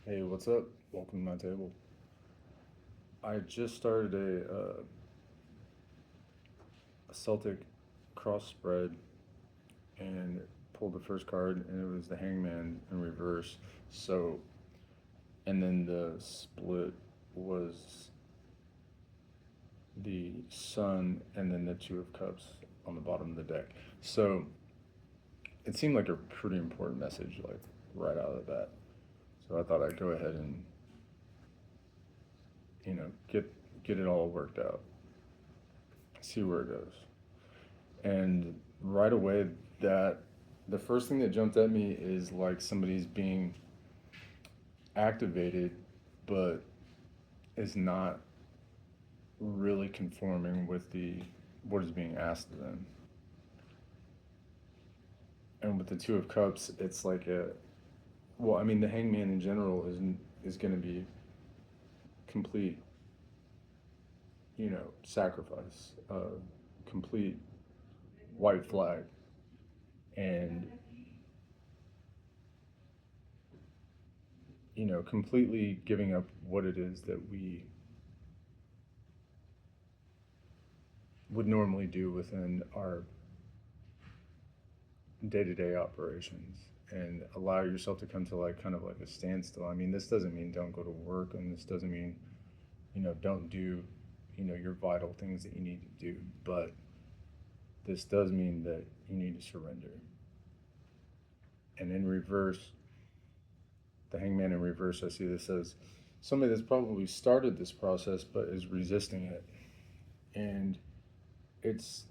Hey, what's up? Welcome to my table. I just started a Celtic cross spread and pulled the first card, and it was the Hangman in reverse. So, and then the split was the Sun and then the Two of Cups on the bottom of the deck. So, it seemed like a pretty important message, like right out of the bat. So, I thought I'd go ahead and, get it all worked out, see where it goes. And right away, that the first thing that jumped at me is like somebody's being activated, but is not really conforming with the what is being asked of them. And with the Two of Cups, it's like a well, I mean, the Hangman in general is going to be complete, sacrifice, complete white flag, and completely giving up what it is that we would normally do within our day-to-day operations and allow yourself to come to like kind of like a standstill. I mean, this doesn't mean don't go to work, and this doesn't mean don't do your vital things that you need to do, but this does mean that you need to surrender. And in reverse, the Hangman in reverse, I see this as somebody that's probably started this process but is resisting it. And it's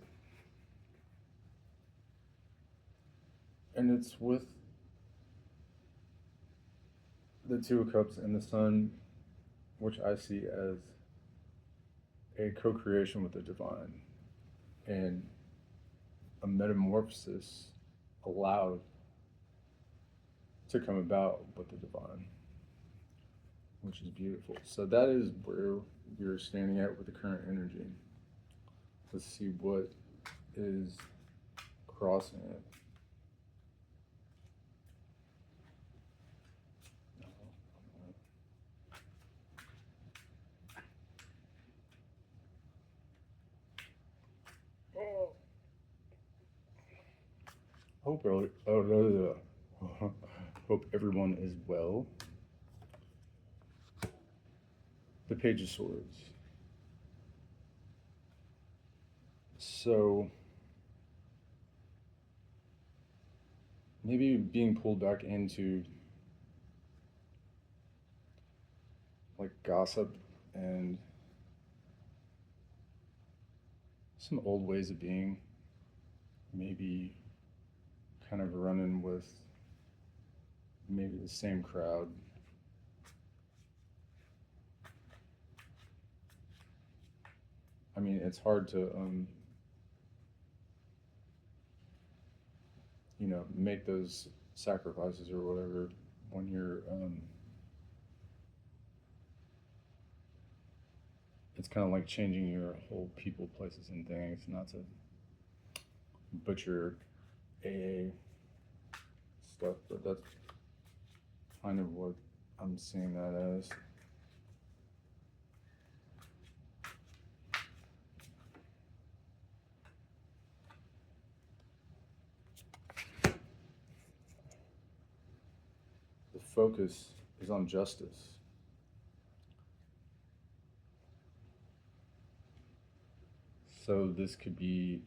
it's with the Two of Cups and the Sun, which I see as a co-creation with the divine and a metamorphosis allowed to come about with the divine, which is beautiful. So that is where you're standing at with the current energy. Let's see what is crossing it. Hope hope everyone is well. The Page of Swords. So maybe being pulled back into like gossip and some old ways of being, maybe kind of running with maybe the same crowd. I mean, it's hard to, make those sacrifices or whatever when you're, it's kind of like changing your whole people, places, and things, not to butcher AA stuff, but that's kind of what I'm seeing that as. The focus is on justice. So this could be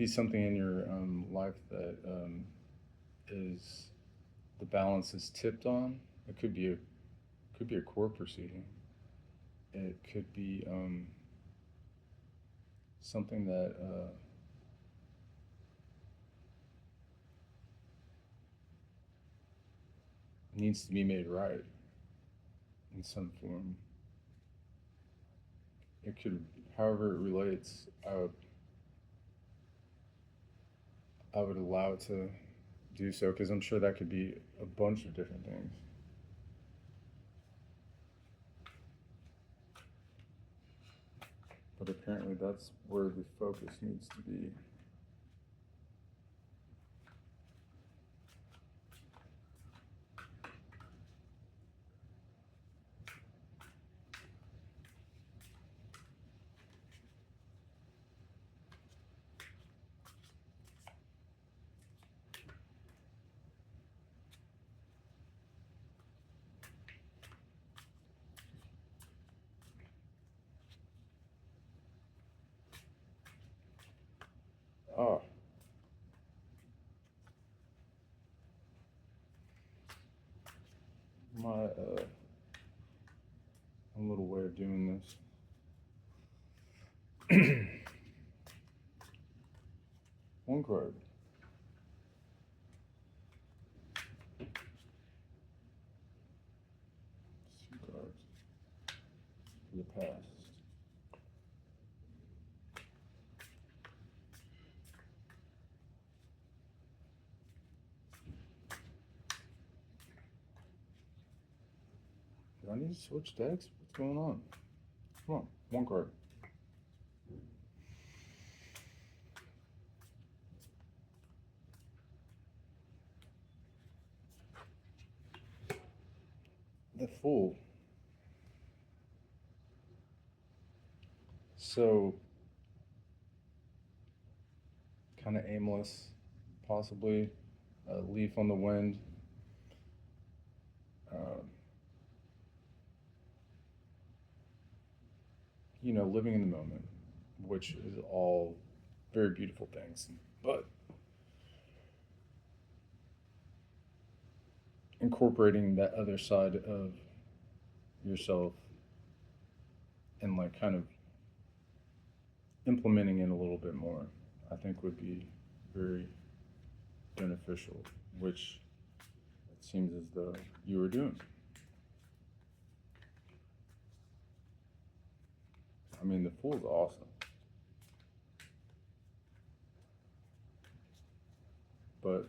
something in your life that is the balance is tipped on. It could be a court proceeding. It could be something that needs to be made right in some form. It could, however it relates, I would allow it to do so because I'm sure that could be a bunch of different things. But apparently that's where the focus needs to be. Ah, my a little way of doing this. One card. Two cards. For the past. Do I need to switch decks? What's going on? Come on, one card. The Fool. So, kind of aimless, possibly. A leaf on the wind. Uh, living in the moment, which is all very beautiful things. But incorporating that other side of yourself and like kind of implementing it a little bit more, I think would be very beneficial, which it seems as though you were doing. I mean, the Fool's awesome. But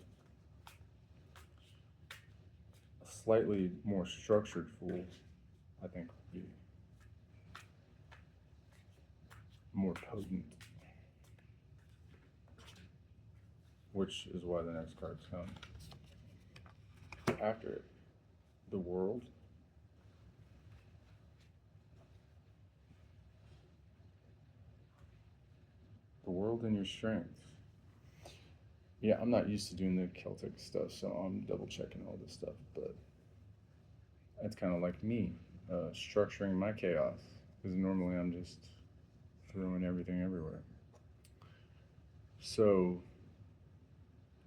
a slightly more structured Fool, I think, would be more potent. Which is why the next cards come after it. The World. The world and your strengths. Yeah, I'm not used to doing the Celtic stuff, so I'm double checking all this stuff, but it's kind of like me structuring my chaos, because normally I'm just throwing everything everywhere. So,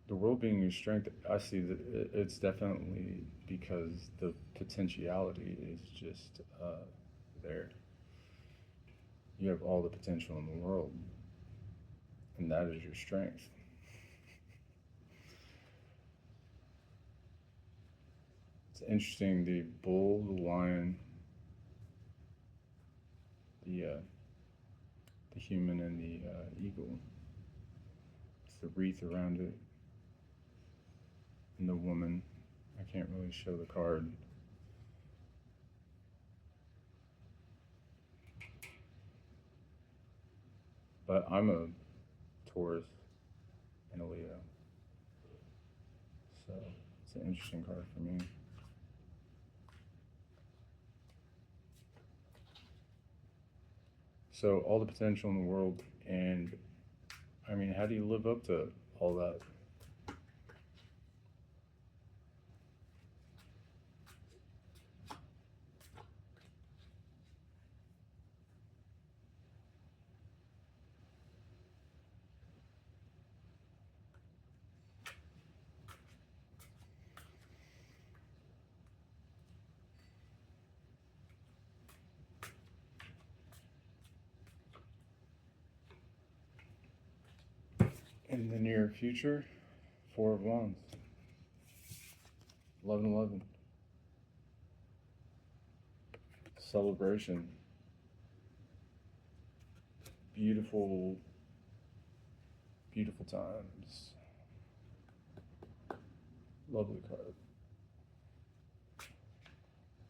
the world being your strength, I see that it's definitely because the potentiality is just there. You have all the potential in the world, and that is your strength. It's interesting. The bull, the lion, the human, and the eagle. It's the wreath around it, and the woman. I can't really show the card. But I'm a Taurus and a Leo. So it's an interesting card for me. So all the potential in the world, and I mean, how do you live up to all that? In the near future, Four of Wands, 11/11, celebration, beautiful, beautiful times, lovely card.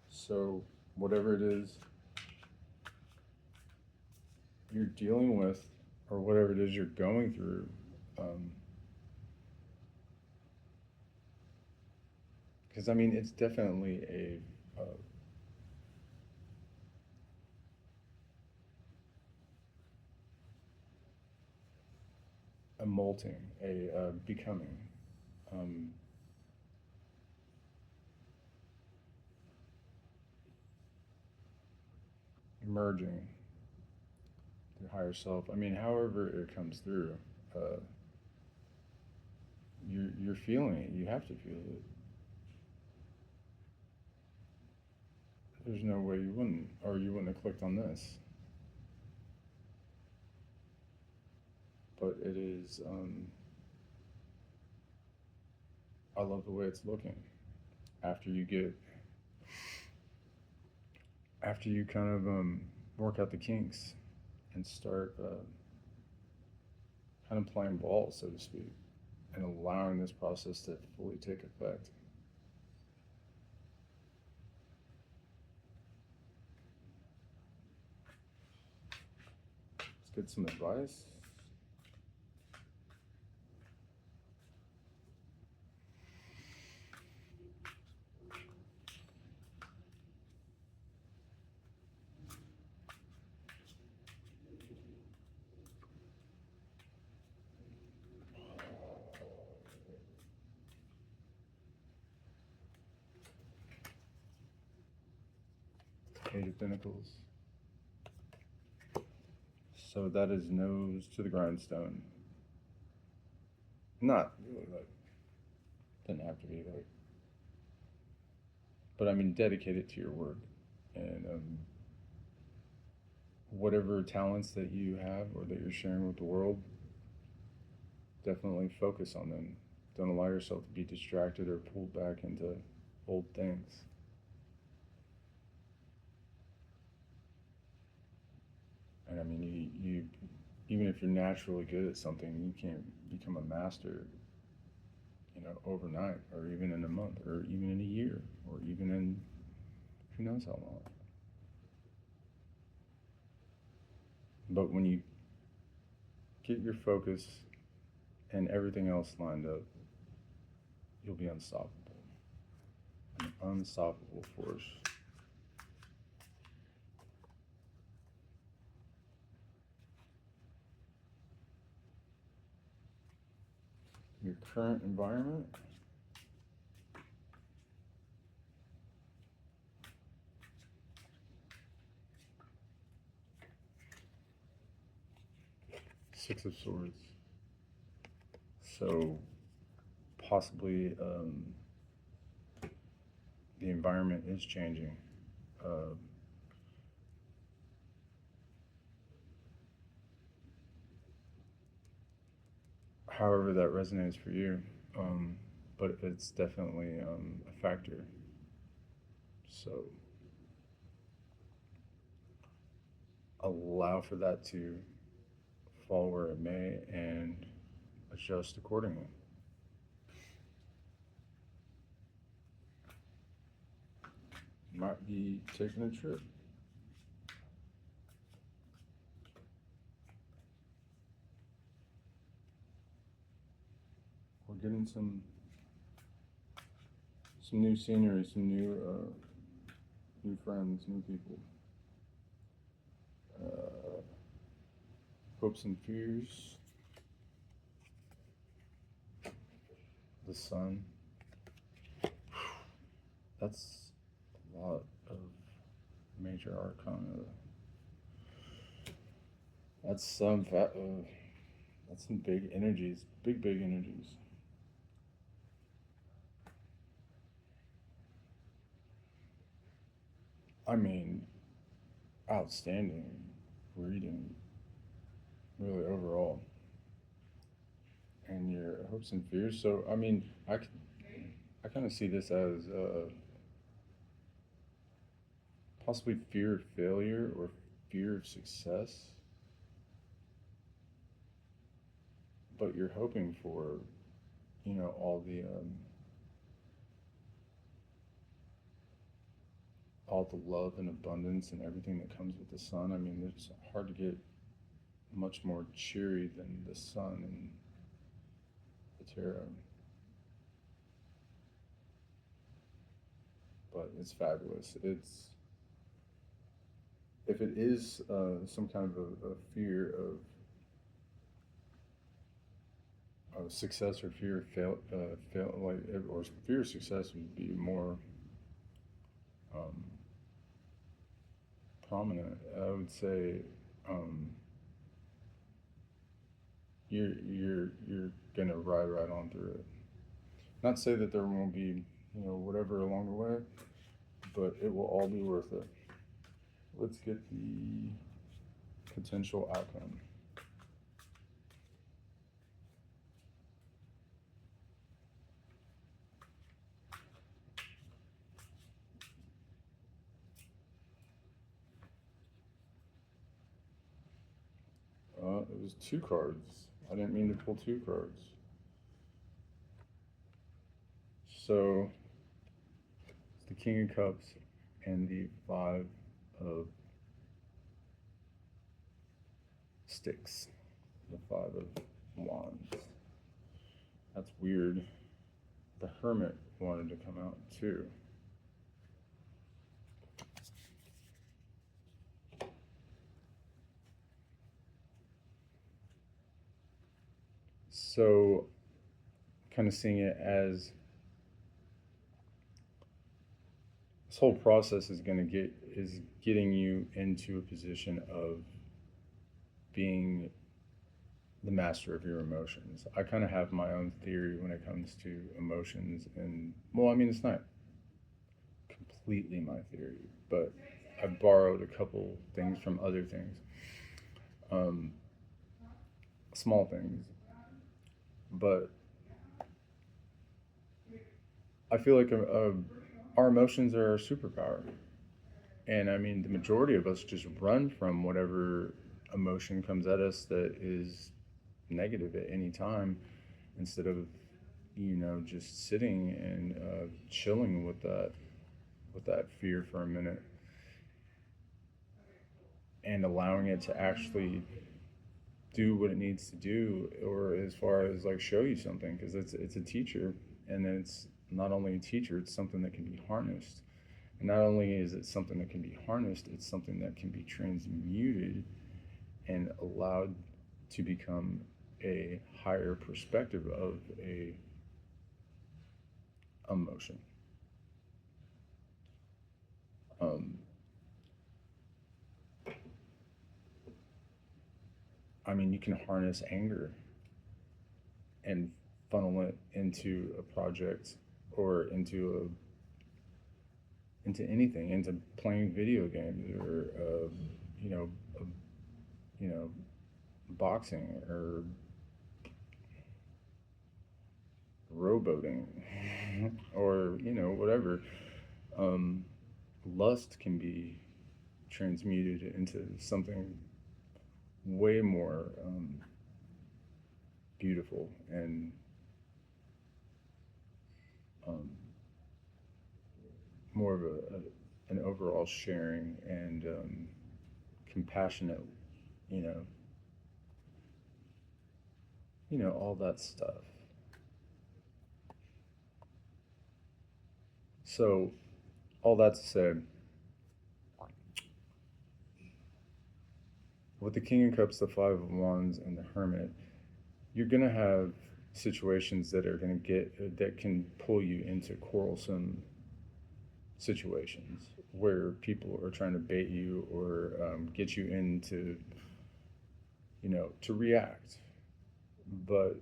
So whatever it is you're dealing with, or whatever it is you're going through, because I mean, it's definitely a molting, a becoming. Um, Emerging your higher self. I mean, however it comes through, you're feeling it. You have to feel it. There's no way you wouldn't, or you wouldn't have clicked on this. But it is. I love the way it's looking. After you get, after you kind of work out the kinks and start kind of playing ball, so to speak, and allowing this process to fully take effect. Let's get some advice. Eight of Pentacles. So that is nose to the grindstone. Not really like, doesn't have to be like, but I mean, dedicate it to your work. And whatever talents that you have or that you're sharing with the world, definitely focus on them. Don't allow yourself to be distracted or pulled back into old things. And I mean, you even if you're naturally good at something, you can't become a master, overnight, or even in a month, or even in a year, or even in who knows how long. But when you get your focus and everything else lined up, you'll be unstoppable. An unstoppable force. Your current environment. Six of Swords. So possibly the environment is changing. However that resonates for you, but it's definitely a factor. So allow for that to fall where it may and adjust accordingly. Might be taking a trip. Or getting some new scenery, some new friends, new people. Hopes and fears. The Sun. That's a lot of major arcana. That's some that's some big energies, big energies. I mean, outstanding reading, really overall, and your hopes and fears. So I mean, I kind of see this as possibly fear of failure or fear of success, but you're hoping for, all the love and abundance and everything that comes with the sun. I mean, it's hard to get much more cheery than the sun in the tarot. But it's fabulous. It's if it is some kind of a fear of success or fear of or fear of success would be more prominent. I would say you're gonna ride right on through it. Not say that there won't be, whatever along the way, but it will all be worth it. Let's get the potential outcome. It was two cards. I didn't mean to pull two cards. So, it's the King of Cups and the Five of Sticks. The Five of Wands. That's weird. The Hermit wanted to come out too. So, kind of seeing it as this whole process is getting you into a position of being the master of your emotions. I kind of have my own theory when it comes to emotions, and well, I mean, it's not completely my theory, but I borrowed a couple things from other things, um, small things, but I feel like our emotions are our superpower. And I mean, the majority of us just run from whatever emotion comes at us that is negative at any time instead of, just sitting and chilling with that fear for a minute and allowing it to actually do what it needs to do, or as far as like show you something, because it's a teacher, and then it's not only a teacher, it's something that can be harnessed. And not only is it something that can be harnessed, it's something that can be transmuted and allowed to become a higher perspective of a emotion. Um, I mean, you can harness anger and funnel it into a project or into anything, into playing video games or you know, uh, you know, boxing or rowboating or whatever. Um, Lust can be transmuted into something way more beautiful and um, more of an overall sharing and compassionate, you know, all that stuff. So, all that to say, with the King of Cups, the Five of Wands, and the Hermit, you're gonna have situations that are gonna that can pull you into quarrelsome situations where people are trying to bait you or get you into, to react. But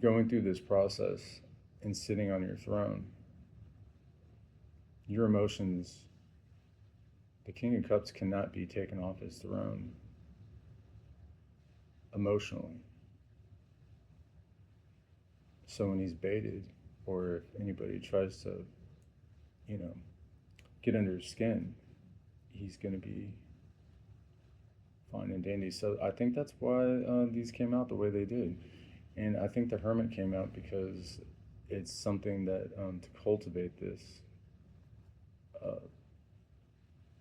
going through this process and sitting on your throne, your emotions, the King of Cups cannot be taken off his throne emotionally. So when he's baited, or if anybody tries to, you know, get under his skin, he's going to be fine and dandy. So I think that's why these came out the way they did. And I think the Hermit came out because it's something that to cultivate uh,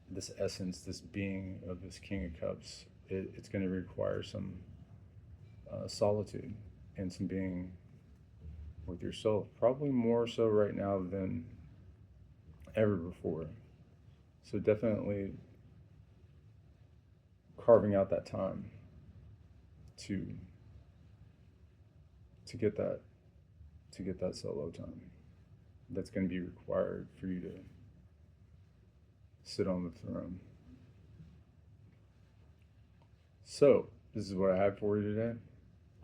this essence, this being of this King of Cups, it's going to require some solitude and some being with yourself, probably more so right now than ever before. So definitely carving out that time to to get that to get that solo time. That's going to be required for you to sit on the throne. So this is what I have for you today.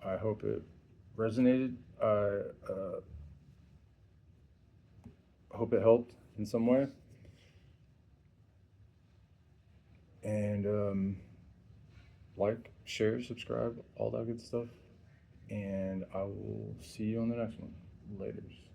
I hope it resonated. I hope it helped in some way. And like, share, subscribe, all that good stuff. And I will see you on the next one. Laters.